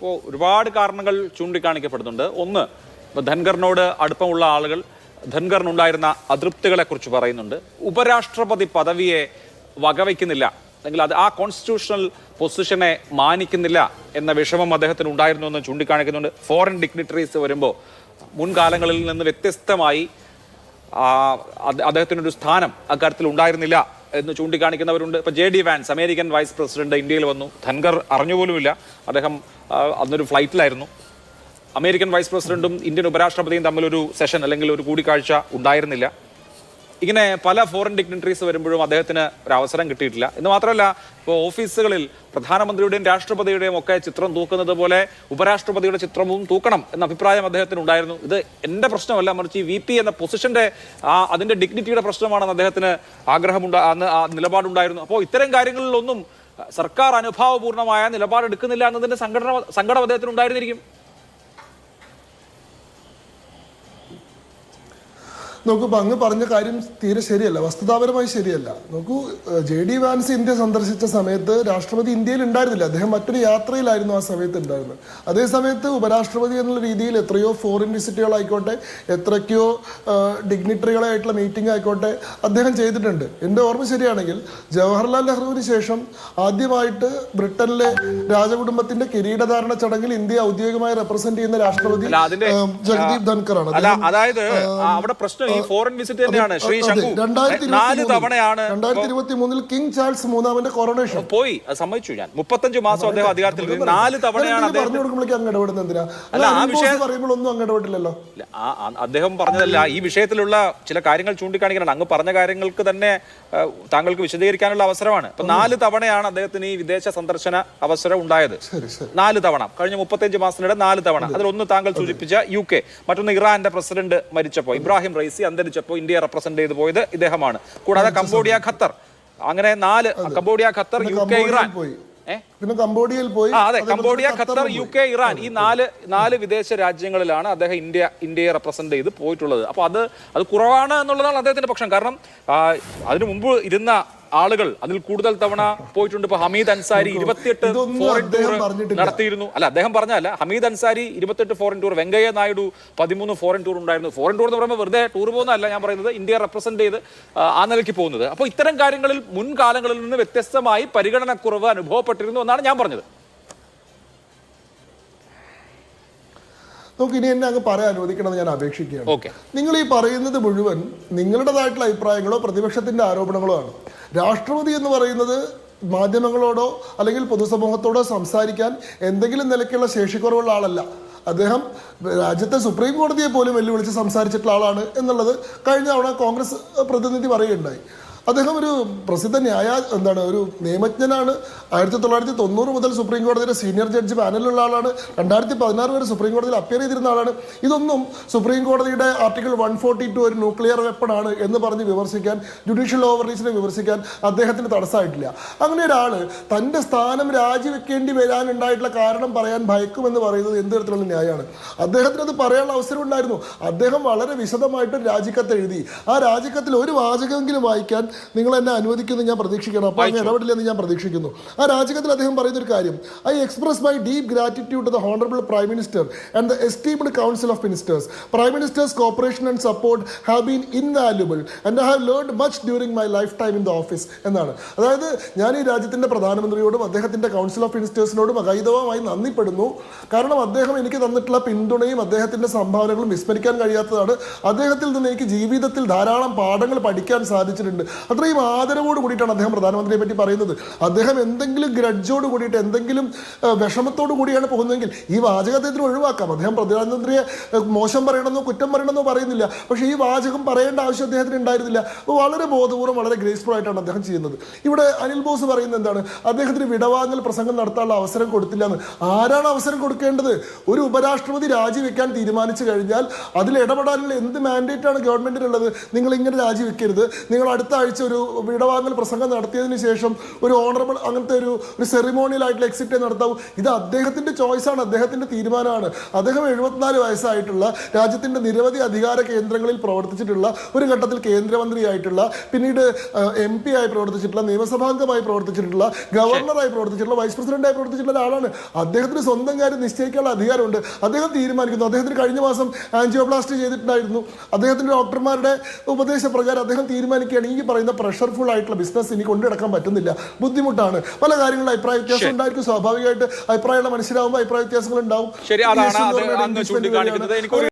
ഇപ്പോൾ ഒരുപാട് കാരണങ്ങൾ ചൂണ്ടിക്കാണിക്കപ്പെടുന്നുണ്ട്. ഒന്ന്, ധൻഖറിനോട് അടുപ്പമുള്ള ആളുകൾ ധൻഖറിനുണ്ടായിരുന്ന അതൃപ്തികളെ കുറിച്ച് പറയുന്നുണ്ട്. ഉപരാഷ്ട്രപതി പദവിയെ വകവയ്ക്കുന്നില്ല, അല്ലെങ്കിൽ അത് ആ കോൺസ്റ്റിറ്റ്യൂഷണൽ പൊസിഷനെ മാനിക്കുന്നില്ല എന്ന വിഷമം അദ്ദേഹത്തിന് ഉണ്ടായിരുന്നു എന്ന് ചൂണ്ടിക്കാണിക്കുന്നുണ്ട്. ഫോറിൻ ഡിഗ്നിറ്ററീസ് വരുമ്പോൾ മുൻകാലങ്ങളിൽ നിന്ന് വ്യത്യസ്തമായി അദ്ദേഹത്തിനൊരു സ്ഥാനം അക്കാര്യത്തിൽ ഉണ്ടായിരുന്നില്ല എന്ന് ചൂണ്ടിക്കാണിക്കുന്നവരുണ്ട്. ഇപ്പോൾ JD Vance, American vice president, ഇന്ത്യയിൽ വന്നു. ധൻഖർ അറിഞ്ഞുപോലുമില്ല. അദ്ദേഹം അന്നൊരു ഫ്ലൈറ്റിലായിരുന്നു. അമേരിക്കൻ വൈസ് പ്രസിഡന്റും ഇന്ത്യൻ ഉപരാഷ്ട്രപതിയും തമ്മിലൊരു സെഷൻ അല്ലെങ്കിൽ ഒരു കൂടിക്കാഴ്ച ഉണ്ടായിരുന്നില്ല. ഇങ്ങനെ പല ഫോറിൻ ഡിഗ്നിറ്ററീസ് വരുമ്പോഴും അദ്ദേഹത്തിന് ഒരു അവസരം കിട്ടിയിട്ടില്ല. എന്ന് മാത്രമല്ല, ഇപ്പോൾ ഓഫീസുകളിൽ പ്രധാനമന്ത്രിയുടെയും രാഷ്ട്രപതിയുടെയും ഒക്കെ ചിത്രം തൂക്കുന്നത് പോലെ ഉപരാഷ്ട്രപതിയുടെ ചിത്രവും തൂക്കണം എന്ന അഭിപ്രായം അദ്ദേഹത്തിന് ഉണ്ടായിരുന്നു. ഇത് എൻ്റെ പ്രശ്നമല്ല, മറിച്ച് ഈ VP എന്ന പൊസിഷന്റെ അതിന്റെ ഡിഗ്നിറ്റിയുടെ പ്രശ്നമാണെന്ന് അദ്ദേഹത്തിന് നിലപാടുണ്ടായിരുന്നു. അപ്പോൾ ഇത്തരം കാര്യങ്ങളിലൊന്നും സർക്കാർ അനുഭാവപൂർണമായ നിലപാടെടുക്കുന്നില്ല എന്നതിന്റെ സങ്കടം അദ്ദേഹത്തിന് ഉണ്ടായിരുന്നിരിക്കും. നോക്കൂ, അങ്ങ് പറഞ്ഞ കാര്യം തീരെ ശരിയല്ല, വസ്തുതാപരമായി ശരിയല്ല. നോക്കൂ, JD വാൻസ് ഇന്ത്യ സന്ദർശിച്ച സമയത്ത് രാഷ്ട്രപതി ഇന്ത്യയിൽ ഉണ്ടായിരുന്നില്ല. അദ്ദേഹം മറ്റൊരു യാത്രയിലായിരുന്നു ആ സമയത്ത് ഉണ്ടായിരുന്നത്. അതേ സമയത്ത് ഉപരാഷ്ട്രപതി എന്നുള്ള രീതിയിൽ എത്രയോ ഫോറിൻ വിസിറ്റുകളായിക്കോട്ടെ, എത്രയ്ക്കോ ഡിഗ്നിറ്ററികളായിട്ടുള്ള മീറ്റിംഗ് ആയിക്കോട്ടെ അദ്ദേഹം ചെയ്തിട്ടുണ്ട്. എൻ്റെ ഓർമ്മ ശരിയാണെങ്കിൽ ജവഹർലാൽ നെഹ്റുവിന് ശേഷം ആദ്യമായിട്ട് ബ്രിട്ടനിലെ രാജകുടുംബത്തിന്റെ കിരീടധാരണ ചടങ്ങിൽ ഇന്ത്യ ഔദ്യോഗികമായി റെപ്രസെന്റ് ചെയ്യുന്ന രാഷ്ട്രപതി ജഗദീപ് ധൻഖറാണ്. അതായത് അവിടെ പ്രശ്നം ഈ ഫോറിൻ വിസിറ്റ് തന്നെയാണ്. ശ്രീ ശങ്കു, 2023 കിങ് ചാൾസ് മൂന്നാമന്റെ കൊറോണേഷൻ പോയി, സമ്മതിച്ചു. ഞാൻ 35 മാസം അദ്ദേഹം അധികാരത്തിൽ 4 തവണയാണ് പറഞ്ഞു കൊടുക്കുമ്പോഴേക്ക് അങ്ങ് ഇടപെടുന്നത് എന്തിനാ? പറയുമ്പോൾ ഒന്നും അങ്ങ് ഇടപെട്ടില്ലല്ലോ. അദ്ദേഹം പറഞ്ഞതല്ല, ഈ വിഷയത്തിലുള്ള ചില കാര്യങ്ങൾ ചൂണ്ടിക്കാണിക്കണം. അങ്ങ് പറഞ്ഞ കാര്യങ്ങൾക്ക് തന്നെ താങ്കൾക്ക് വിശദീകരിക്കാനുള്ള അവസരമാണ്. ഇപ്പൊ 4 തവണയാണ് അദ്ദേഹത്തിന് ഈ വിദേശ സന്ദർശന അവസരം ഉണ്ടായത്. 4 തവണ, കഴിഞ്ഞ 35 മാസത്തിനിടെ 4 തവണ. അതിലൊന്ന് താങ്കൾ സൂചിപ്പിച്ച UK, മറ്റൊന്ന് ഇറാന്റെ പ്രസിഡന്റ് മരിച്ചപ്പോൾ, ഇബ്രാഹിം റൈസി അന്തരിച്ചപ്പോൾ ഇന്ത്യയെ റെപ്രസെന്റ് ചെയ്തു പോയത് ഇദ്ദേഹമാണ്. കൂടാതെ കംബോഡിയ, ഖത്തർ, അങ്ങനെ 4, കംബോഡിയ, ഖത്തർ, UK, ഇറാൻ. പിന്നെ കംബോഡിയയിൽ പോയി. അതെ, കംബോഡിയ, ഖത്തർ, UK, ഇറാൻ, ഈ 4 വിദേശ രാജ്യങ്ങളിലാണ് അദ്ദേഹം ഇന്ത്യയെ റെപ്രസെന്റ് ചെയ്ത് പോയിട്ടുള്ളത്. അപ്പൊ അത് കുറവാണ് എന്നുള്ളതാണ് അദ്ദേഹത്തിന്റെ പക്ഷം. കാരണം അതിനു മുമ്പ് ഇരുന്ന ആളുകൾ അതിൽ കൂടുതൽ തവണ പോയിട്ടുണ്ട്. ഇപ്പൊ ഹമീദ് അൻസാരി 28 ഫോറിൻ ടൂർ നടത്തിയിരുന്നു. അല്ല, അദ്ദേഹം പറഞ്ഞല്ല, Hamid Ansari 28 foreign tour, Venkaiah Naidu 13 foreign tour ഉണ്ടായിരുന്നു. ഫോറിൻ ടൂർ എന്ന് പറയുമ്പോൾ വെറുതെ ടൂർ പോകുന്നതല്ല ഞാൻ പറയുന്നത്, ഇന്ത്യയെ റെപ്രസെന്റ് ചെയ്ത് ആ നിലയ്ക്ക് പോകുന്നത്. അപ്പോൾ ഇത്തരം കാര്യങ്ങളിൽ മുൻകാലങ്ങളിൽ നിന്ന് വ്യത്യസ്തമായി പരിഗണനക്കുറവ് അനുഭവപ്പെട്ടിരുന്നു എന്നാണ് ഞാൻ പറഞ്ഞത്. നമുക്ക് ഇനി എന്നെ അങ്ങ് പറയാൻ അനുവദിക്കണമെന്ന് ഞാൻ അപേക്ഷിക്കുകയാണ്. നിങ്ങൾ ഈ പറയുന്നത് മുഴുവൻ നിങ്ങളുടേതായിട്ടുള്ള അഭിപ്രായങ്ങളോ പ്രതിപക്ഷത്തിന്റെ ആരോപണങ്ങളോ ആണ്. രാഷ്ട്രപതി എന്ന് പറയുന്നത് മാധ്യമങ്ങളോടോ അല്ലെങ്കിൽ പൊതുസമൂഹത്തോടോ സംസാരിക്കാൻ എന്തെങ്കിലും നിലയ്ക്കുള്ള ശേഷിക്കുറവുള്ള ആളല്ല. അദ്ദേഹം രാജ്യത്തെ സുപ്രീം കോടതിയെ പോലും വെല്ലുവിളിച്ച് സംസാരിച്ചിട്ടുള്ള ആളാണ് എന്നുള്ളത് കഴിഞ്ഞ തവണ കോൺഗ്രസ് പ്രതിനിധി പറയുകയുണ്ടായി. അദ്ദേഹം ഒരു പ്രസിദ്ധ ഒരു നിയമജ്ഞനാണ്. 1990 മുതൽ സുപ്രീം കോടതിയുടെ സീനിയർ ജഡ്ജി പാനലിലുള്ള ആളാണ്. 2016 വരെ സുപ്രീം കോടതിയിൽ അപ്പിയർ ചെയ്തിരുന്ന ആളാണ്. ഇതൊന്നും സുപ്രീം കോടതിയുടെ ആർട്ടിക്കിൾ 142 ഒരു ന്യൂക്ലിയർ വെപ്പൺ ആണ് എന്ന് പറഞ്ഞ് വിമർശിക്കാൻ, ജുഡീഷ്യൽ ഓവർറീച്ചിനെ വിമർശിക്കാൻ അദ്ദേഹത്തിന് തടസ്സമായിട്ടില്ല. അങ്ങനെ ഒരാൾ തൻ്റെ സ്ഥാനം രാജിവെക്കേണ്ടി വരാനുണ്ടായിട്ടുള്ള കാരണം പറയാൻ ഭയക്കുമെന്ന് പറയുന്നത് എന്ത് തരത്തിലുള്ള ന്യായമാണ്? അദ്ദേഹത്തിന് അത് പറയാനുള്ള അവസരം ഉണ്ടായിരുന്നു. അദ്ദേഹം വളരെ വിശദമായിട്ട് രാജിക്കത്ത് എഴുതി. ആ രാജിക്കത്തിൽ ഒരു വാചകമെങ്കിലും വായിക്കാൻ നിങ്ങൾ എന്നെ അനുവദിക്കുന്നു ഞാൻ പ്രതീക്ഷിക്കണം. അപ്പോൾ അങ്ങനെ ഇടപെടില്ലെന്ന് ഞാൻ പ്രതീക്ഷിക്കുന്നു. ആ രാജ്യത്തിൽ അദ്ദേഹം പറയുന്നൊരു കാര്യം, I express my deep gratitude to the honourable prime minister and the esteemed council of ministers. Prime minister's cooperation and support have been invaluable and I have learned much during my life time in the office എന്നാണ്. അതായത് ഞാൻ ഈ രാജ്യത്തിൻ്റെ പ്രധാനമന്ത്രിയോടും അദ്ദേഹത്തിൻ്റെ council of മിനിസ്റ്റേഴ്സിനോടും അഗൈതവമായി നന്ദിപ്പെടുന്നു. കാരണം അദ്ദേഹം എനിക്ക് തന്നിട്ടുള്ള പിന്തുണയും അദ്ദേഹത്തിൻ്റെ സംഭാവനകളും വിസ്മരിക്കാൻ കഴിയാത്തതാണ്. അദ്ദേഹത്തിൽ നിന്ന് എനിക്ക് ജീവിതത്തിൽ ധാരാളം പാഠങ്ങൾ പഠിക്കാൻ സാധിച്ചിട്ടുണ്ട്. അത്രയും ആദരവോട് കൂടിയിട്ടാണ് അദ്ദേഹം പ്രധാനമന്ത്രിയെ പറ്റി പറയുന്നത്. അദ്ദേഹം എന്തെങ്കിലും ഗ്രഡ്ജോട് കൂടിയിട്ട്, എന്തെങ്കിലും വിഷമത്തോടു കൂടിയാണ് പോകുന്നതെങ്കിൽ ഈ വാചകം അദ്ദേഹത്തിന് ഒഴിവാക്കാം. അദ്ദേഹം പ്രധാനമന്ത്രിയെ മോശം പറയണമെന്നോ കുറ്റം പറയണമെന്നോ പറയുന്നില്ല. പക്ഷേ ഈ വാചകം പറയേണ്ട ആവശ്യം അദ്ദേഹത്തിന് ഉണ്ടായിരുന്നില്ല. വളരെ ബോധപൂർവ്വം, വളരെ ഗ്രേസ്ഫുൾ ആയിട്ടാണ് അദ്ദേഹം ചെയ്യുന്നത്. ഇവിടെ അനിൽ ബോസ് പറയുന്നത് എന്താണ്? അദ്ദേഹത്തിന് വിടവാങ്ങൽ പ്രസംഗം നടത്താനുള്ള അവസരം കൊടുത്തില്ല എന്ന്. ആരാണ് അവസരം കൊടുക്കേണ്ടത്? ഒരു ഉപരാഷ്ട്രപതി രാജിവെക്കാൻ തീരുമാനിച്ചു കഴിഞ്ഞാൽ അതിൽ ഇടപെടാനുള്ള എന്ത് മാൻഡേറ്റ് ആണ് ഗവൺമെന്റിനുള്ളത്? നിങ്ങൾ ഇങ്ങനെ രാജിവെക്കരുത്, നിങ്ങൾ അടുത്ത ഞായറാഴ്ച ഒരു വിടവാങ്ങൽ പ്രസംഗം നടത്തിയതിനു ശേഷം ഒരു ഓണറബിൾ അങ്ങനത്തെ ഒരു സെറിമോണിയൽ ആയിട്ടുള്ള എക്സിറ്റ് നടത്താവും. ഇത് അദ്ദേഹത്തിന്റെ ചോയ്സാണ്, അദ്ദേഹത്തിന്റെ തീരുമാനമാണ്. അദ്ദേഹം 74 വയസ്സായിട്ടുള്ള രാജ്യത്തിന്റെ നിരവധി അധികാര കേന്ദ്രങ്ങളിൽ പ്രവർത്തിച്ചിട്ടുള്ള, ഒരു ഘട്ടത്തിൽ കേന്ദ്രമന്ത്രിയായിട്ടുള്ള, പിന്നീട് MP ആയി പ്രവർത്തിച്ചിട്ടുള്ള, നിയമസഭാംഗമായി പ്രവർത്തിച്ചിട്ടുള്ള, ഗവർണറായി പ്രവർത്തിച്ചിട്ടുള്ള, വൈസ് പ്രസിഡന്റായി പ്രവർത്തിച്ചിട്ടുള്ള ഒരാളാണ്. അദ്ദേഹത്തിന് സ്വന്തം കാര്യം നിശ്ചയിക്കാനുള്ള അധികാരമുണ്ട്. അദ്ദേഹം തീരുമാനിക്കുന്നു. അദ്ദേഹത്തിന് കഴിഞ്ഞ മാസം ആൻജിയോപ്ലാസ്റ്റി ചെയ്തിട്ടുണ്ടായിരുന്നു. അദ്ദേഹത്തിന്റെ ഡോക്ടർമാരുടെ ഉപദേശപ്രകാരം അദ്ദേഹം തീരുമാനിക്കുകയാണ് ഈ പറയുന്ന പ്രഷർഫുൾ ആയിട്ടുള്ള ബിസിനസ് ഇനി കൊണ്ടുനടക്കാൻ പറ്റുന്നില്ല, ബുദ്ധിമുട്ടാണ്. പല കാര്യങ്ങളും അഭിപ്രായ വ്യത്യാസം ഉണ്ടായിരിക്കും. സ്വാഭാവികമായിട്ട് അഭിപ്രായമുള്ള മനുഷ്യരാകുമ്പോൾ അഭിപ്രായ വ്യത്യാസങ്ങൾ ഉണ്ടാവും. ശരി, അതാണ് അത് ചൂണ്ടിക്കാണിക്കുന്നത്. എനിക്ക്